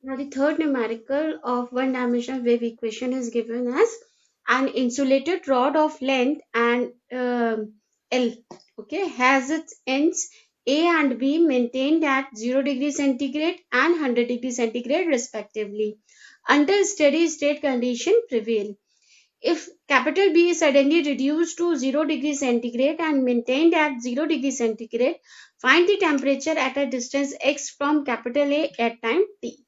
Now the third numerical of one-dimensional wave equation is given as an insulated rod of length and L, okay, has its ends A and B maintained at 0 degree centigrade and 100 degree centigrade respectively until steady state condition prevail. If capital B is suddenly reduced to 0 degree centigrade and maintained at 0 degree centigrade, find the temperature at a distance x from capital A at time t.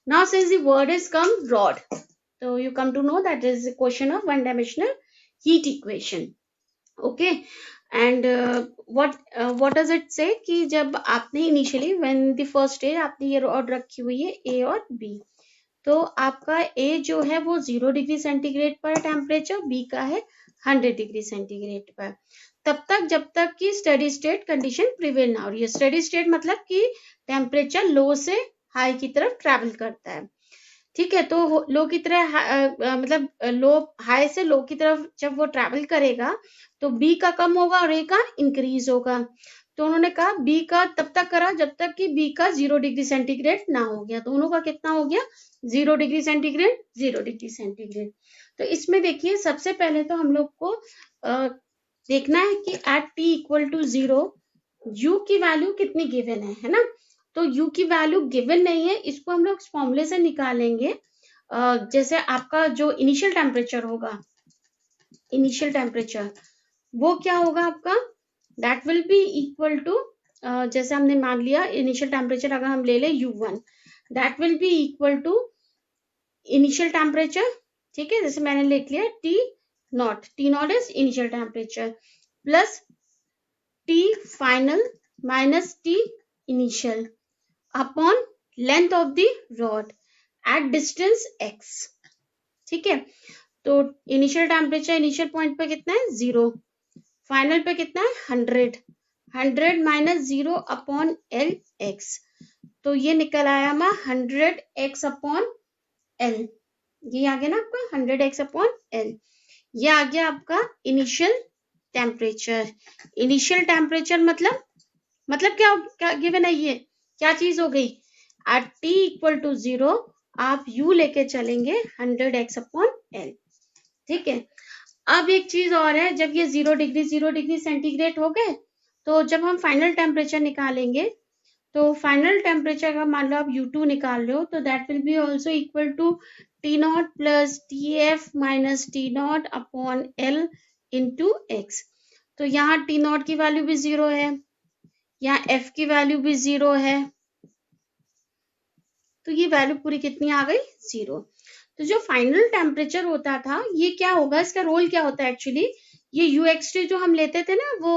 Now since the word is come rod, so you come to know that is a question of one dimensional heat equation. Okay, and what does it say कि जब आपने initially when the first stage आपने ये rod रखी हुई है A और B, तो आपका A जो है वो 0 डिग्री सेंटीग्रेड पर टेम्परेचर, B का है 100 डिग्री सेंटीग्रेड पर, तब तक जब तक कि स्टडी स्टेट कंडीशन प्रिवेल ना हो रही है. स्टडी स्टेट मतलब कि टेम्परेचर लो से हाई की तरफ ट्रैवल करता है. ठीक है, तो लो की तरह मतलब लो हाई से लो की तरफ जब वो ट्रैवल करेगा तो बी का कम होगा और ए का इंक्रीज होगा. तो उन्होंने कहा बी का तब तक करा जब तक कि बी का 0 डिग्री सेंटीग्रेड ना हो गया. दोनों का कितना हो गया? 0 डिग्री सेंटीग्रेड 0 डिग्री सेंटीग्रेड. तो इसमें देखिए सबसे पहले तो हम लोग को देखना है कि at T equal to 0 u की वैल्यू कितनी गिवन है ना. तो u की वैल्यू गिवन नहीं है, इसको हम लोग फॉर्मूले से निकालेंगे. जैसे आपका जो इनिशियल टेम्परेचर होगा, इनिशियल टेम्परेचर वो क्या होगा आपका, that will be equal to, जैसे हमने मान लिया इनिशियल टेम्परेचर अगर हम ले ले u1, that will be equal to initial temperature. ठीक है, जैसे मैंने लिख लिया T naught is initial temperature plus T final minus T initial upon length of the rod at distance x. ठीक है, तो इनिशियल टेम्परेचर इनिशियल पॉइंट पे कितना है 0, फाइनल पे कितना है 100 माइनस 0 अपॉन एल एक्स. तो ये निकल आया हमारा 100x अपॉन एल. ये आ गया ना आपका 100x अपॉन एल. ये आ गया आपका इनिशियल टेम्परेचर. इनिशियल टेम्परेचर मतलब क्या गिवन है, ये क्या चीज हो गई, एट टी इक्वल टू 0 आप u लेके चलेंगे 100x अपॉन एल. ठीक है, अब एक चीज और है, जब ये 0 डिग्री सेंटीग्रेड हो गए तो जब हम फाइनल टेम्परेचर निकालेंगे तो फाइनल टेम्परेचर का मान लो आप u2 निकाल रहे हो तो that will be also equal to T naught plus T F minus T naught upon L into X. तो यहाँ टी नॉट की वैल्यू भी 0 है, यहाँ f की वैल्यू भी 0 है, तो ये वैल्यू पूरी कितनी आ गई 0. तो जो फाइनल टेम्परेचर होता था ये क्या होगा, इसका रोल क्या होता है एक्चुअली, ये uxt जो हम लेते थे ना वो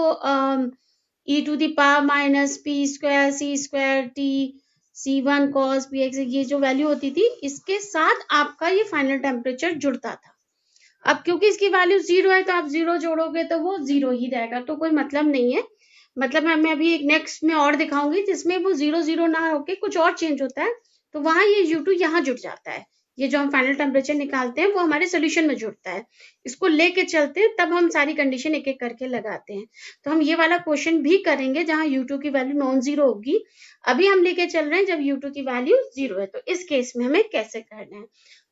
e to the power minus P square C square T c1 cos px, ये जो वैल्यू होती थी इसके साथ आपका ये फाइनल टेम्परेचर जुड़ता था. अब क्योंकि इसकी वैल्यू 0 है तो आप 0 जोड़ोगे तो वो 0 ही रहेगा, तो कोई मतलब नहीं है. मतलब मैं अभी एक नेक्स्ट में और दिखाऊंगी जिसमें वो 0 ना होके कुछ और चेंज होता है, तो वहां ये u2 यहाँ जुड़ जाता है. ये जो हम फाइनल टेम्परेचर निकालते हैं वो हमारे सोल्यूशन में जुड़ता है, इसको लेके चलते हैं तब हम सारी कंडीशन एक एक करके लगाते हैं. तो हम ये वाला क्वेश्चन भी करेंगे जहां u2 की वैल्यू नॉन जीरो होगी. अभी हम लेके चल रहे हैं जब u2 की वैल्यू 0 है, तो इस केस में हमें कैसे करना है.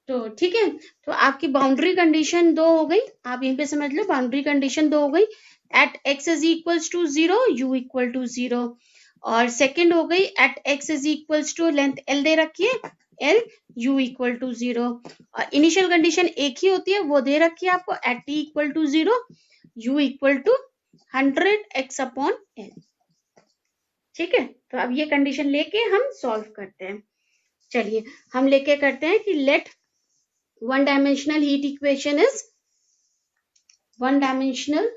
तो ठीक है, तो आपकी बाउंड्री कंडीशन 2 हो गई, आप यहीं पे समझ लो बाउंड्री कंडीशन 2 हो गई. At x is equals to 0 u equal to 0, और सेकंड हो गई at x is equals to length l दे रखी है l u इक्वल टू 0, और इनिशियल कंडीशन एक ही होती है वो दे रखी है आपको at t equal to 0 u equal to 100x upon l. ठीक है, तो अब ये कंडीशन लेके हम सॉल्व करते हैं. चलिए हम लेके करते हैं कि late one dimensional heat equation is one dimensional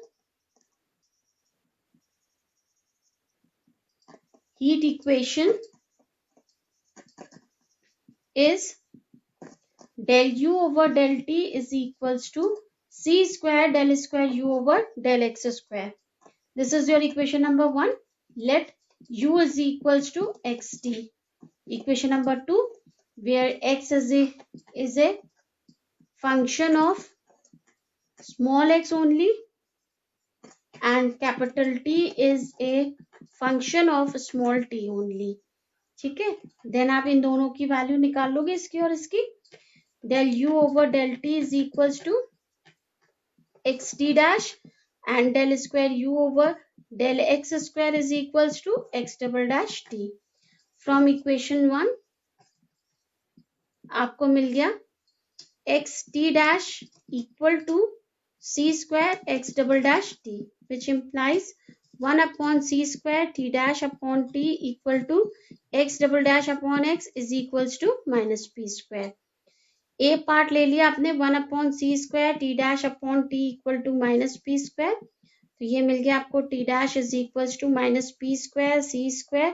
heat equation is del u over del t is equals to c square del square u over del x square. This is your equation number 1. Let u is equals to xt. Equation number 2 where x is a function of small x only and capital T is a function of small t only. ठीक है, then आप इन दोनों की value निकाल लोगे, इसकी और इसकी। del u over del t is equals to x t dash and del square u over del x square is equals to x double dash t. From equation 1 आपको मिल गया x t dash equal to c square x double dash t, which implies 1 upon c square t dash upon t equal to x double dash upon x is equals to minus p square. A part ले लिया आपने 1 upon C square T dash upon T equal to minus P square, तो ये मिल गया आपको T dash is equals to minus P square C square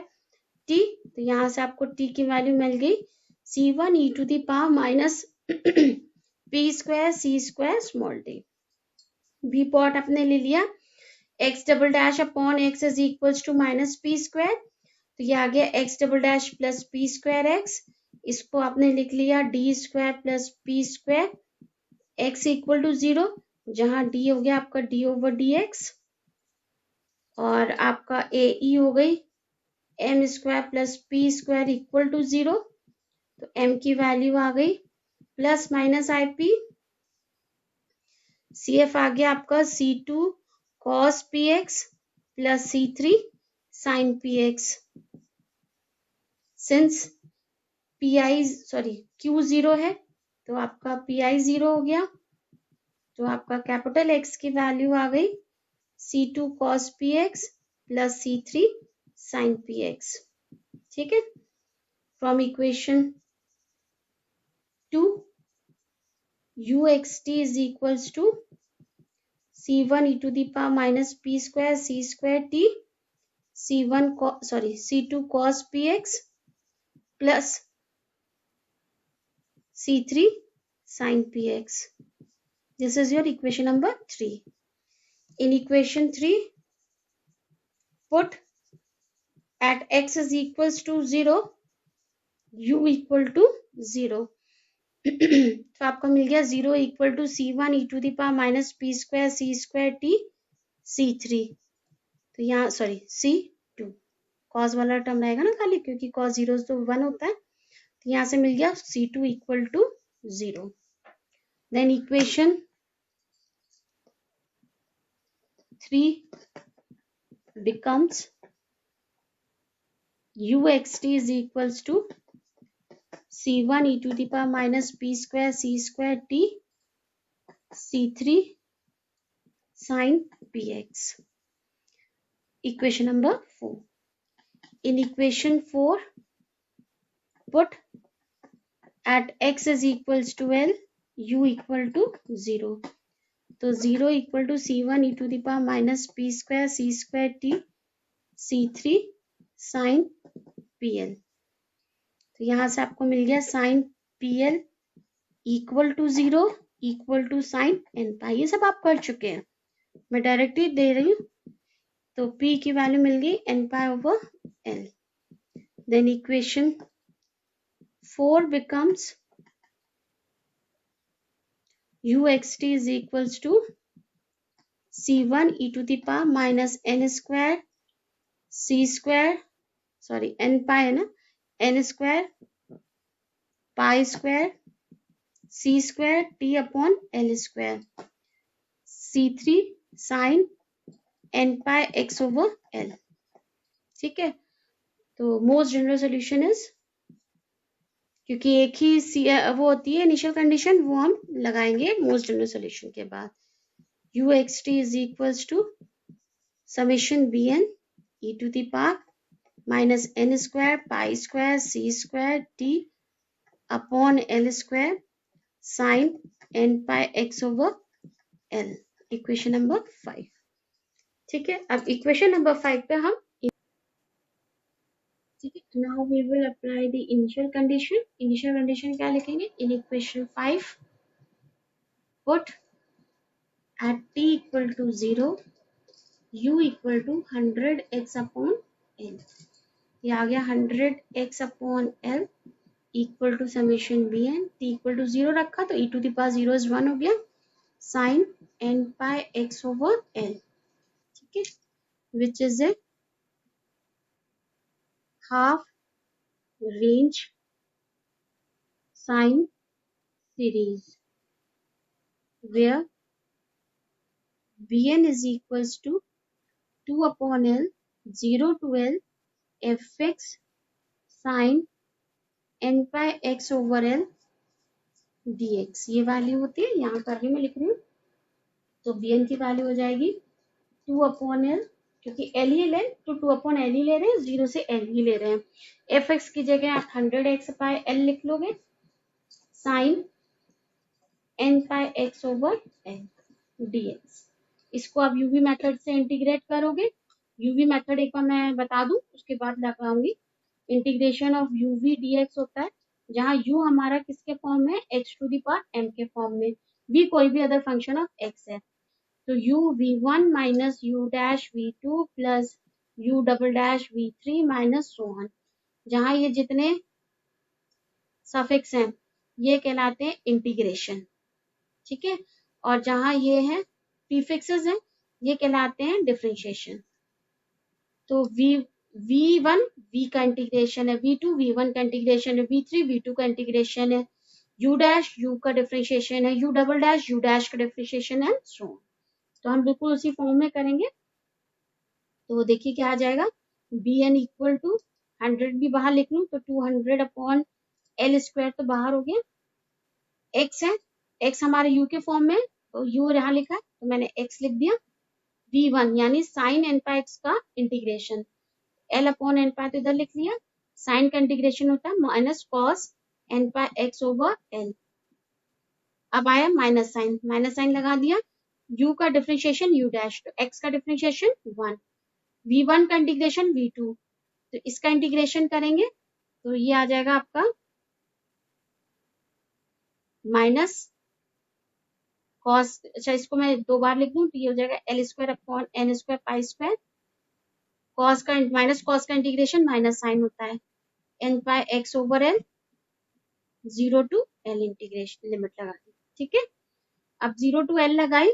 T, तो यहाँ से आपको टी की वैल्यू मिल गई c1 e to the power minus P square C square small T. B part आपने ले लिया x double dash upon x is equals to minus P square, तो ये आ गया x double dash plus P square X, इसको आपने लिख लिया D square plus P square X equal to 0, जहां डी हो गया आपका डी ओवर डी एक्स और आपका ए ई हो गई M square plus P square equal to 0, तो एम की वैल्यू आ गई plus minus I P, C F आ गया आपका C two cos P X plus C three sine P X, since P I sorry Q 0 है तो आपका पी आई 0 हो गया, तो आपका कैपिटल एक्स की वैल्यू आ गई C two cos P X plus C three sine P X. ठीक है, from equation 2 U X T is equals to C one E to the power minus P square C square T C two cos P X plus C3 sin px. This is your equation number 3. In equation 3, put at x is equals to 0, u equal to 0. तो आपको मिल गया 0 equal to c1 e to the power minus P square C square T c3, तो यहाँ sorry c2 cos वाला term रहेगा ना खाली, क्योंकि कॉस 0 तो 1 होता है, तो यहाँ से मिल गया c2 equal to 0. Then equation 3 becomes uxt is equals to c1 e to the power minus p square c square t c3 sin px. Equation number 4. In equation 4, put at x is equals to L, u equal to 0. तो 0 equal to c1 e to the power minus P square C square T c3 sine pl, तो यहाँ से आपको मिल गया sine pl equal to 0 equal to sine n pi, ये सब आप कर चुके हैं, मैं डायरेक्टली दे रही हूँ, तो p की वैल्यू मिल गई n pi over l. Then equation 4 becomes uxt is equals to c1 e to the power minus n square c square sorry n pi है ना, n square pi square c square t upon l square c3 sine n पाई x over l. ठीक है, तो most general solution is, क्योंकि एक ही वो होती है इनिशियल कंडीशन, वो हम लगाएंगे मोस्ट जनरल सोल्यूशन के बाद. U X T is equals to summation B N E to the power minus N square pi square C square T upon L square sine N pi X over L. Equation number 5. ठीक है, अब equation number 5 पे हम, ठीक है, now we will apply the initial condition. Initial condition क्या लिखेंगे? In equation 5 put at t equal to 0 u equal to 100x upon l. ये आ गया 100x upon l equal to summation B N, t equal to 0 रखा तो e to the power 0 is 1 हो गया sine n पाई x over l. ठीक है, which is a half range sine series where Vn is equals to 2 upon L 0 to L fx sine n pi x over L dx, ये value होती है, यहाँ पर भी मैं लिख रही हूँ। तो Vn की वैल्यू हो जाएगी 2 अपॉन एल, क्योंकि एल ही लें तो 2 अपॉन एल ही ले रहे हैं, 0 से एल ही ले रहे हैं। एफ एक्स की जगह आप 100x पाई एल लिख लोगे sign N pi X over L dx। इसको आप यूवी मेथड से इंटीग्रेट करोगे। यूवी मेथड एक बार मैं बता दूं, उसके बाद लगाऊंगी। इंटीग्रेशन ऑफ यूवी dx होता है जहां u हमारा किसके फॉर्म में, h to the power m के फॉर्म में, v कोई भी अदर फंक्शन ऑफ x है। तो u v1 minus u dash v2 plus u double dash v3 minus so on, जहां ये जितने सफिक्स हैं ये कहलाते हैं इंटीग्रेशन, ठीक है। और जहां ये है प्रीफिक्सेस हैं ये कहलाते हैं डिफरेंशिएशन। तो v1 v का इंटीग्रेशन है, v2 v1 का इंटीग्रेशन है, v3 v2 का इंटीग्रेशन है, u डैश u का डिफरेंशिएशन है, u double dash u dash का डिफरेंशिएशन है, सो ऑन। तो हम बिल्कुल उसी फॉर्म में करेंगे। तो देखिए क्या आ जाएगा, बी एन इक्वल टू 100 भी बाहर लिख लूं तो 200 अपॉन एल स्क्वायर तो बाहर हो गया, एक्स है, एक्स हमारे यू के फॉर्म में, तो यू यहाँ लिखा है तो मैंने एक्स लिख दिया। v1 यानी साइन एन पाई एक्स का integration, L upon N pi तो इधर लिख लिया, साइन का इंटीग्रेशन होता है minus cos N pi X over L. अब आया माइनस साइन लगा दिया, u का डिफरेंशिएशन u डैश, तो x का डिफरेंशिएशन 1, v1 का इंटीग्रेशन v2, तो इसका इंटीग्रेशन करेंगे तो ये आ जाएगा आपका माइनस कॉस, अच्छा इसको मैं 2 बार लिख दूं तो ये हो जाएगा L square upon N square pi square, cos का माइनस कॉस का इंटीग्रेशन माइनस साइन होता है N pi X over L 0 to L integration, limit लगा दी, ठीक है। अब 0 टू एल लगाई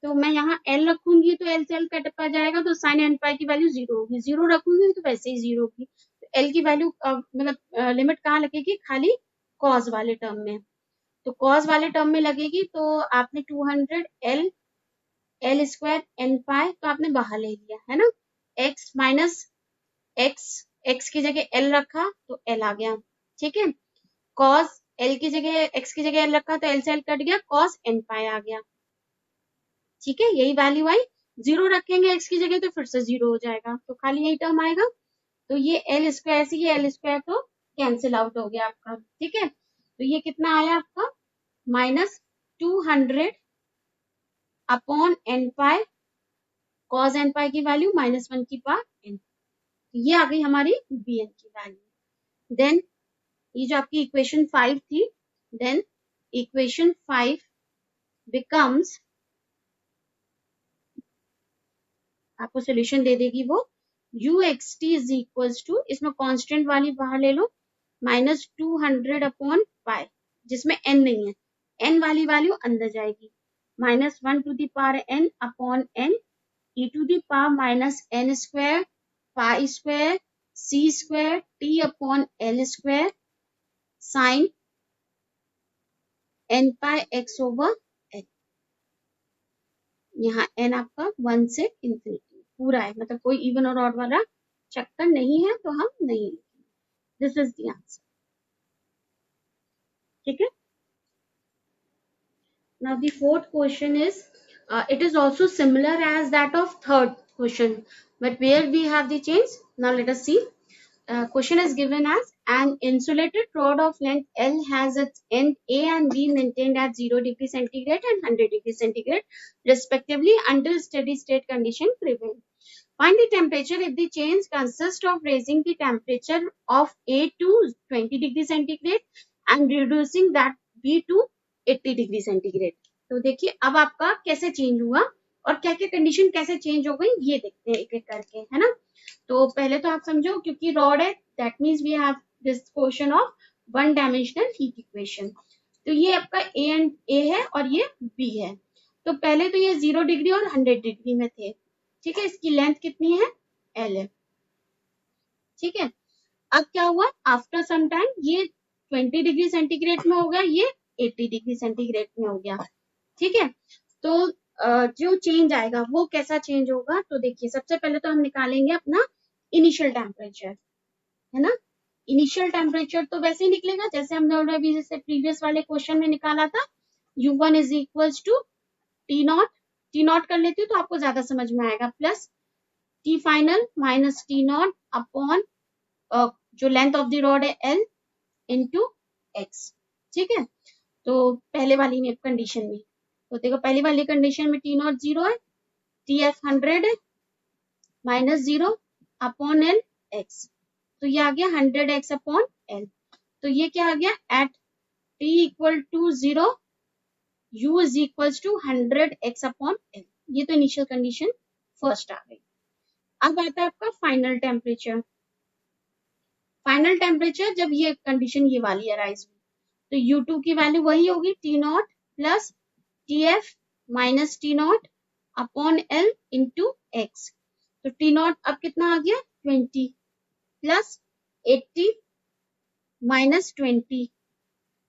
तो मैं यहाँ एल रखूंगी तो एल से एल कट आ जाएगा, तो साइन एन पाई की वैल्यू 0 होगी, 0 रखूंगी तो वैसे ही 0 होगी। तो एल की वैल्यू मतलब लिमिट कहाँ लगेगी, खाली कॉस वाले टर्म में। तो कॉस वाले टर्म में लगेगी तो आपने 200 L L square N pi तो आपने बाहर ले लिया है ना, एक्स माइनस एक्स, एक्स की जगह एल रखा तो एल आ गया, ठीक है। कॉस एल की जगह एक्स की जगह एल रखा तो एल से एल कट गया, कॉस एन पाई आ गया, ठीक है। यही वैल्यू आई, 0 रखेंगे एक्स की जगह तो फिर से 0 हो जाएगा, तो खाली यही टर्म आएगा। तो ये एल स्क्वायर से ये एल स्क्वायर तो कैंसिल आउट हो गया आपका, ठीक है। तो ये कितना आया आपका minus 200 upon N pi, cos N पाई की वैल्यू -1 की पावर एन, ये आ गई हमारी बी एन की वैल्यू। देन ये जो आपकी इक्वेशन 5 थी, देन इक्वेशन 5 बिकम्स, आपको सोल्यूशन दे देगी वो u X T is equals to, इसमें कांस्टेंट वाली बाहर ले लो, -200 अपॉन पाई, जिसमें n नहीं है, n वाली वैल्यू अंदर जाएगी, -1 to the power n upon n e to the power minus n square pi square c square t upon l square sine n pi x over l। यहाँ n आपका 1 से infinity पूरा है, मतलब कोई इवन और ऑड वाला चक्कर नहीं है, तो हम नहीं, दिस इज द आंसर, ठीक है। Now the fourth question is, it is also similar as that of third question, but where we have the change. Now let us see. Question is given as an insulated rod of length L has its end A and B maintained at 0 degree centigrade and 100 degree centigrade respectively until steady state condition prevail. Find the temperature if the change consists of raising the temperature of A to 20 degree centigrade and reducing that B to 80 degree centigrade. तो देखिए अब आपका कैसे change हुआ और क्या क्या condition कैसे चेंज हो गई ये देखते हैं एक एक करके, है ना। तो पहले तो आप समझो, क्योंकि रॉड है that means we have this question of one dimensional heat equation. तो ये आपका ए है और ये बी है। तो पहले तो ये 0 डिग्री और 100 डिग्री में थे, ठीक है। इसकी लेंथ कितनी है, एल है, ठीक है। अब क्या हुआ, आफ्टर सम टाइम ये 20 डिग्री सेंटीग्रेड में हो गया, ये 80 डिग्री सेंटीग्रेड में हो गया। ठीक है, तो जो चेंज आएगा वो कैसा चेंज होगा, तो देखिए सबसे पहले तो हम निकालेंगे अपना इनिशियल टेम्परेचर, है ना। इनिशियल टेम्परेचर तो वैसे ही निकलेगा जैसे हमने ऑलरेडी जैसे प्रीवियस वाले क्वेश्चन में निकाला था, U1 is equals to T naught, T naught कर लेती हूँ तो आपको ज्यादा समझ में आएगा, plus T final minus T naught upon जो लेंथ ऑफ द रॉड है L इंटू एक्स। ठीक है, तो पहले वाली में कंडीशन में, तो देखो पहली वाली कंडीशन में टी नॉट 0 है, टी एफ 100 है, माइनस 0 अपॉन एल एक्स, तो ये आ गया 100x अपॉन एल। तो ये क्या आ गया, at T equal to 0 u is equal to 100x upon L. ये तो इनिशियल कंडीशन फर्स्ट आ गई। अब आता है आपका फाइनल टेम्परेचर। फाइनल टेम्परेचर जब ये कंडीशन ये वाली अराइज हुई, तो U2 की वैल्यू वही होगी T naught plus T F minus T naught upon L into X. तो टी नॉट अब कितना आ गया 20 plus 80 minus 20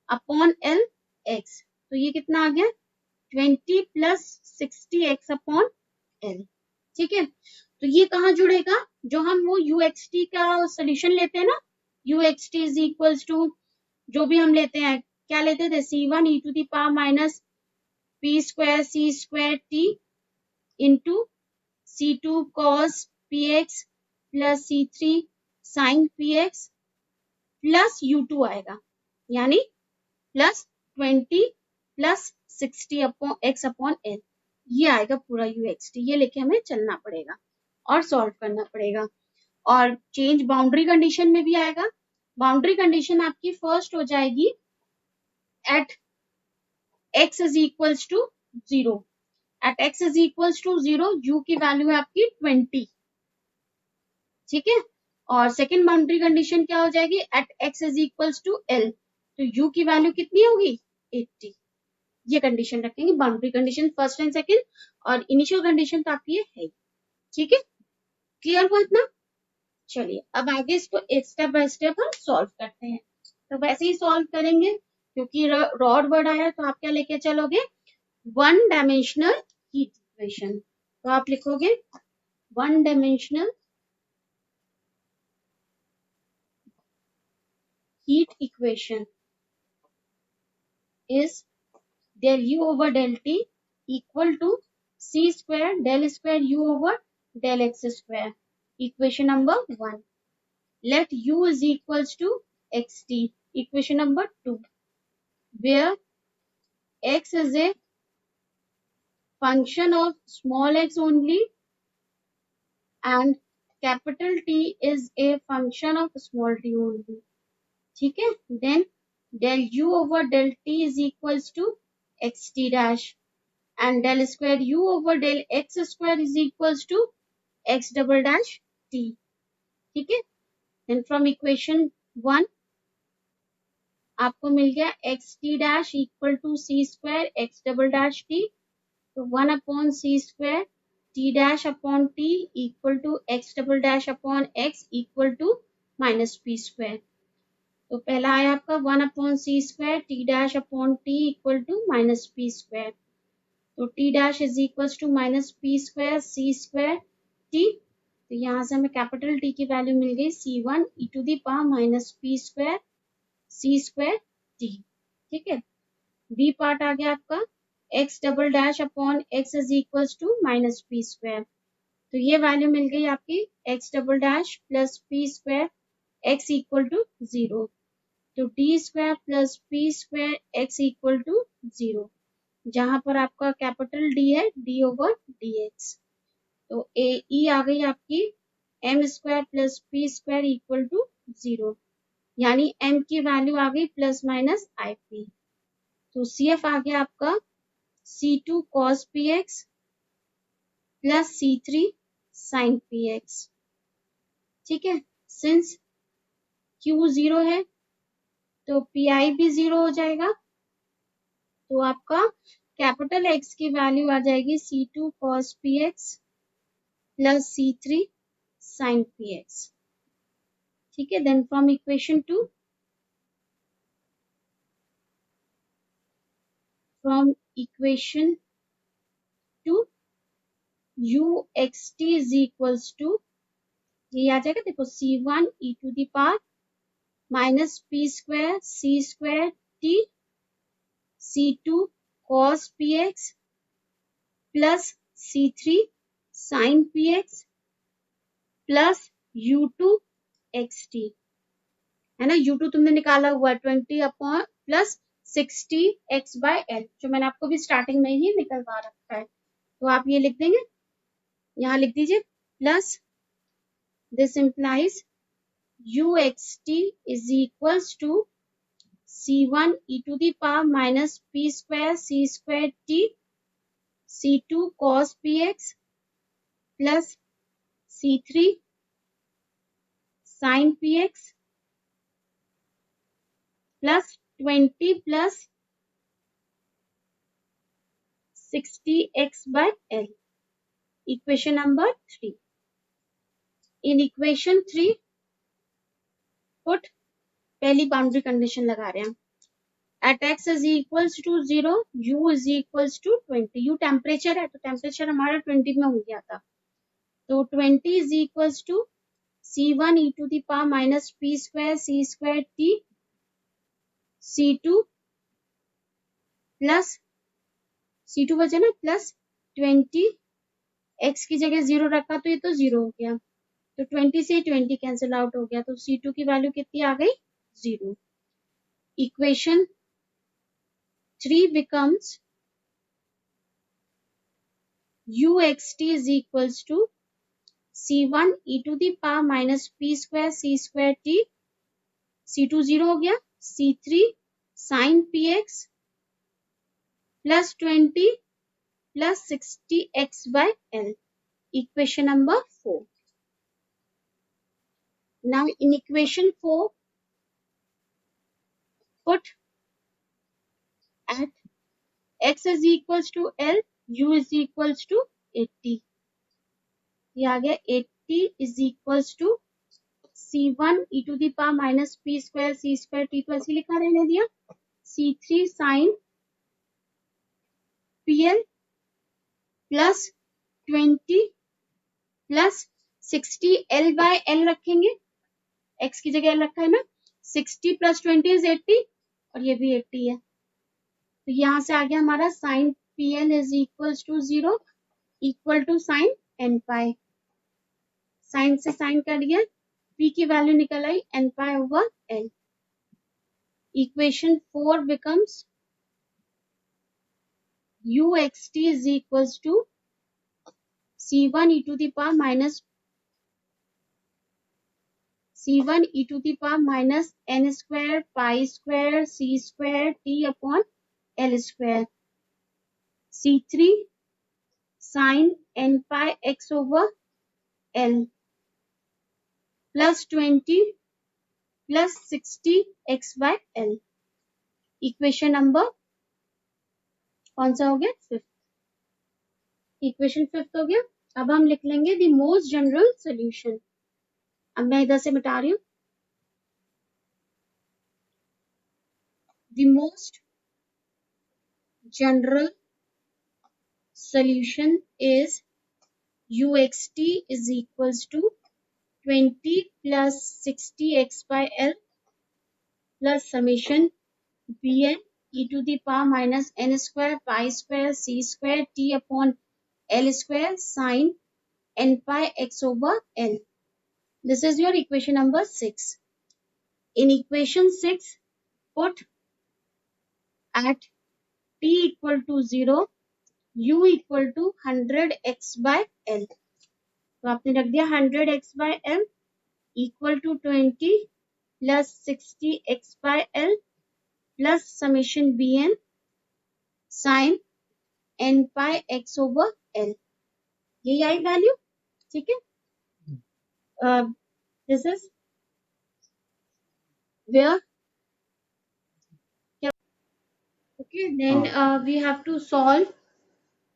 upon L x, तो ये कितना आ गया 20 प्लस 60x अपॉन एल। ठीक है, तो ये कहाँ जुड़ेगा, जो हम वो UXT का सोल्यूशन लेते हैं ना, UXT इज इक्वल्स टू जो भी हम लेते हैं, क्या लेते थे, C1 e to the power minus p square c square t into C2 cos px plus C3 sin px plus U2 आएगा, यानी plus 20 plus 60 upon x upon L, ये आएगा पूरा UXT। ये लेके हमें चलना पड़ेगा और सॉल्व करना पड़ेगा। और चेंज बाउंड्री कंडीशन में भी आएगा। बाउंड्री कंडीशन आपकी फर्स्ट हो जाएगी at x is equals to 0, at x is equals to 0 u की वैल्यू है आपकी 20। ठीक है, और सेकेंड बाउंड्री कंडीशन क्या हो जाएगी, at x is equals to l, तो u की वैल्यू कितनी होगी 80। ये कंडीशन रखेंगे, boundary condition first and second, और इनिशियल कंडीशन तो आपकी ये है। ठीक है, क्लियर हुआ इतना। चलिए अब आगे इसको एक स्टेप बाय स्टेप हम सॉल्व करते हैं। तो वैसे ही सॉल्व करेंगे, क्योंकि रॉड वर्ड आया तो आप क्या लेके चलोगे, वन डायमेंशनल हीट इक्वेशन। तो आप लिखोगे one dimensional heat equation is del u over del t equal to c square del square u over del x square. Equation number 1. Let u is equals to xt. Equation number 2. Where x is a function of small x only and capital T is a function of small t only. ठीक है, then del u over del t is equals to xt dash and del square u over del x square is equals to x double dash t. ठीक है, then from equation 1 आपको मिल गया x t dash equal to c square x double dash t, तो 1 upon c square t dash upon t equal to x double dash upon x equal to minus p square। तो पहला आया आपका 1 upon c square t dash upon t equal to minus p square, तो t dash is equal to minus P square C square T, तो यहाँ से हमें capital T की वैल्यू मिल गई C1 e to the power minus P square C square T. ठीक है, बी पार्ट आ गया आपका x double dash upon x is equal to minus P square, तो ये वैल्यू मिल गई आपकी x double dash plus P square x equal to 0, तो D square plus P square x equal to 0, जहां पर आपका कैपिटल डी है डी ओवर डी एक्स। तो ए ई आ गई आपकी M square plus P square equal to 0, यानी एम की वैल्यू आ गई प्लस माइनस आई पी। तो सी एफ आ गया आपका C2 cos px plus C3 sin px। ठीक है, सिंस Q 0 है तो PI भी 0 हो जाएगा, तो आपका कैपिटल X की वैल्यू आ जाएगी C2 cos px plus C3 sin px। ठीक है. Then from equation two u x t is equals to, ये आ जाएगा देखो, c1 e to the power minus p square c square t c2 cos px plus c3 sin px plus u2 xt, है ना. u2 तुमने निकाला हुआ 20 upon प्लस 60 x by l, जो मैंने आपको भी स्टार्टिंग में ही निकलवा रखा है. तो आप ये लिख देंगे, यहाँ लिख दीजिए plus this implies uxt is equals to c1 e to the power minus p square c square t c2 cos px plus c3 sin px plus 20 plus 60x by l. Equation number 3. In equation 3 put पहली boundary condition लगा रहे हैं. At x is equals to 0, u is equals to 20. u temperature है तो temperature हमारा 20 में हो गया था. तो 20 is equals to c1 e to the power minus p square c square t c2 plus c2 बचा ना प्लस 20, x की जगह 0 रखा तो ये तो 0 हो गया, तो 20 से 20 कैंसिल आउट हो गया, तो c2 की वैल्यू कितनी आ गई, 0. Equation 3 becomes uxt is equals to c1 e to the power minus p square c square t c2 0 हो गया c3 sin px plus 20 plus 60x by l. Equation number 4. Now in equation 4 put at x is equals to l, u is equals to 80. ये आ गया 80 is equals to c1 e to the power minus p square c square t, तो ऐसे लिखा रहने दिया c3 sin pl plus 20 plus 60 l by l रखेंगे, x की जगह l रखा है ना, 60 plus 20 is 80 और ये भी 80 है, तो यहाँ से आ गया हमारा sin pl is equals to 0 equal to sin n pi. Sine से साइन कट गया, p की वैल्यू निकल आई n pi over l. Equation 4 becomes uxt is equals to c1 e to the power minus n square pi square c square t upon l square c3 sin n pi x over l plus 20 plus 60 x by l. Equation number कौन सा हो गया, 5th. Equation 5th हो गया. अब हम लिख लेंगे द मोस्ट जनरल सोल्यूशन. अब मैं इधर से मिटा रही हूँ. The most general solution is uxt is equals to 20 plus 60x by l plus summation bn e to the power minus n square pi square c square t upon l square sin n pi x over l. This is your equation number 6. In equation 6 put at t equal to 0 u equal to 100x by l. तो आपने रख दिया 100x by l equal to 20 plus 60x by l plus summation bn sin n pi x over l. यही आई value, ठीक है. This is where, okay. Then we have to solve.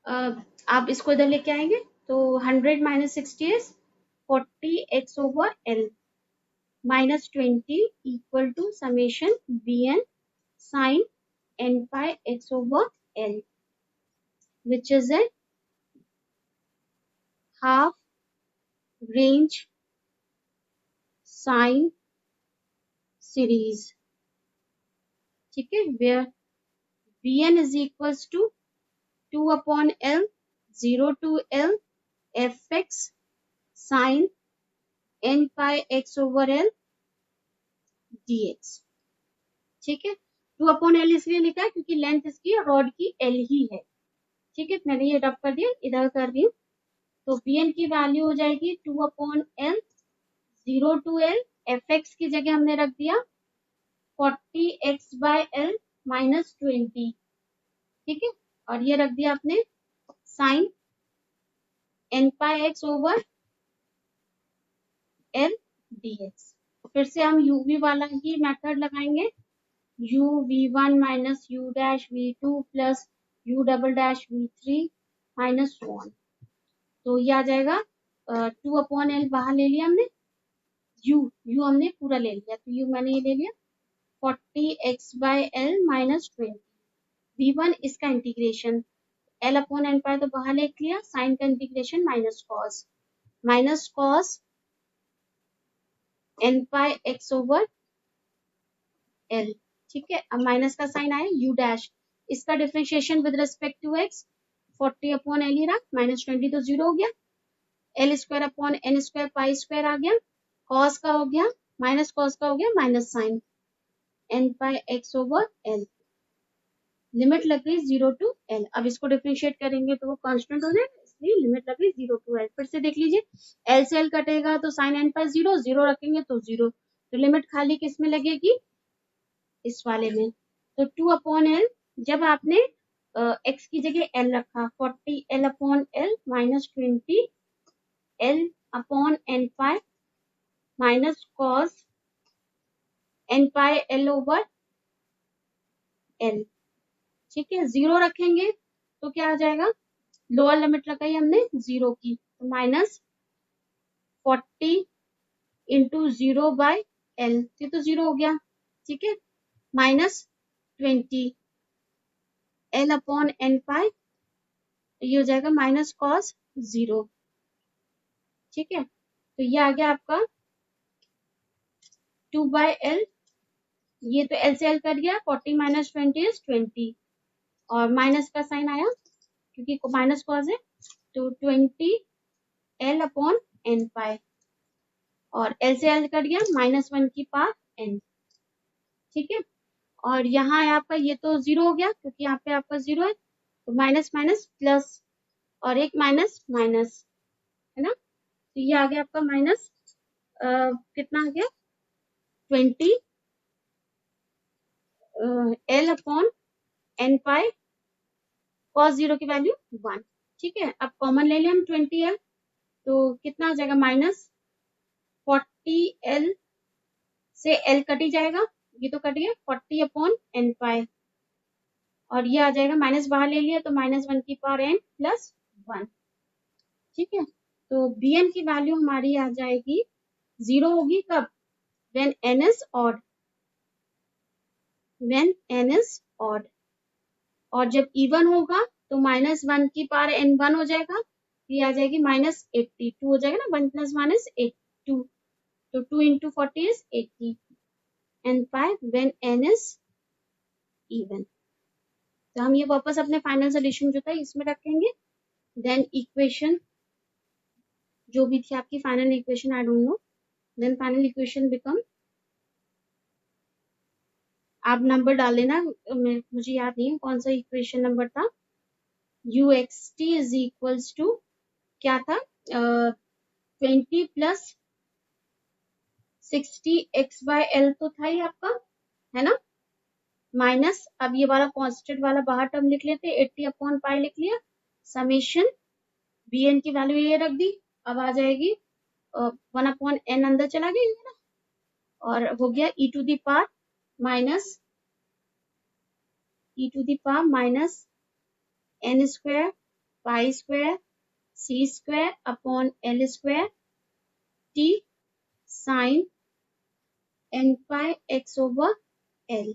आप इसको इधर लेके आएंगे तो 100 minus 60 is 40x over l. minus 20 equal to summation Bn sin n pi x over L, which is a half range sine series. ठीक है, where Bn is equals to 2 upon L 0 to L fx sin n pi x over L dx. ठीक है, 2 upon L इसलिए लिखा है क्योंकि length इसकी rod की एल ही है. ठीक है, मैंने ये रब कर दिया, इधर कर रही हूँ. तो Bn की वैल्यू हो जाएगी 2 upon L 0 to L F X की जगह हमने रख दिया 40x बाय एल माइनस 20. ठीक है, और ये रख दिया आपने sine N pi X over L D X. फिर से हम यूवी वाला ही मेथड लगाएंगे, u v1 minus u dash v2 plus u double dash v3 minus 1. तो ये आ जाएगा 2 अपॉन एल बाहर ले लिया हमने, u हमने पूरा ले लिया, तो u मैंने ये ले लिया 40x by L minus 20. v1 इसका integration L upon N pi तो बाहर ले लिया, साइन का integration minus cos N pi X over L. ठीक है, अब माइनस का साइन आया u डैश, इसका differentiation with respect to x 40 upon L ही रहा, माइनस 20 तो 0 हो गया, L square upon N square pi square आ गया, कॉस का हो गया माइनस कॉस का हो गया minus sign N pi X over L. Limit लग गई 0 टू एल. अब इसको डिफरेंशिएट करेंगे तो वो कांस्टेंट हो जाएगा, इसलिए लिमिट लग गई 0 टू एल. फिर से देख लीजिए, एल से एल कटेगा तो साइन एन पाई 0, 0 रखेंगे तो 0, तो लिमिट खाली किस में लगेगी, इस वाले में. तो 2 अपॉन एल, जब आपने एक्स की जगह एल रखा 40 L upon L minus 20 L upon N pi minus cos N pi L over L. ठीक है, 0 रखेंगे तो क्या आ जाएगा, लोअर लिमिट लगाई हमने 0 की, तो माइनस 40 इंटू 0 बाय एल, ये तो 0 हो गया. ठीक है, माइनस 20 एल अपॉन एन पाई, ये हो जाएगा माइनस कॉस 0. ठीक है, तो ये आ गया आपका 2 बाय एल, ये तो एल से एल कर गया, 40 माइनस 20 इज 20, और माइनस का साइन आया क्योंकि माइनस कॉस है, तो 20 एल अपॉन एन पाई, और एल से एल कर गया माइनस 1 की पावर एन. ठीक है, और यहाँ है आपका, ये तो 0 हो गया क्योंकि यहाँ पे आपका 0 है, तो माइनस माइनस प्लस और एक माइनस माइनस, है ना. तो ये आ गया आपका माइनस कितना आ गया 20 L upon N pi cos 0 की वैल्यू 1. ठीक है, अब कॉमन ले लिया हम 20 एल, तो कितना आ जाएगा माइनस 40 एल से एल कट ही जाएगा, ये तो कट गया 40 अपॉन एन पाई, और ये आ जाएगा माइनस बाहर ले लिया तो माइनस 1 की पावर एन प्लस 1. ठीक है, तो बी एन की वैल्यू हमारी आ जाएगी 0 होगी कब, when N is odd, when N is odd. और जब इवन होगा तो माइनस 1 की पावर एन 1 हो जाएगा, ये आ जाएगी माइनस 82 हो जाएगा ना, 1 प्लस 1 इज 82, तो 2 into 40 is 80 N pi when N is even. तो हम ये वापस अपने फाइनल सोल्यूशन जो था इसमें रखेंगे, देन इक्वेशन जो भी थी आपकी final equation, I don't know, then final equation become, आप नंबर डाल लेना, मुझे याद नहीं है कौन सा इक्वेशन नंबर था. U X T is equals to क्या था, 20 प्लस 60 एक्स बाय एल तो था ही आपका, है ना, माइनस, अब ये वाला कांस्टेंट वाला बाहर टर्म लिख लेते, 80 अपॉन पाई लिख लिया, समेशन बी एन की वैल्यू ये रख दी, अब आ जाएगी 1 अपॉन एन अंदर चला गया है ना, और हो गया E to the power minus N square pi square c square upon L square T sine n pi x over l,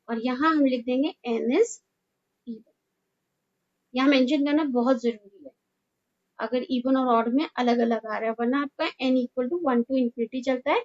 और यहाँ हम लिख देंगे n इज इवन। यहाँ मेंशन करना बहुत जरूरी है अगर इवन और ऑड में अलग अलग आ रहा है, वरना आपका n equal to 1 to infinity चलता है,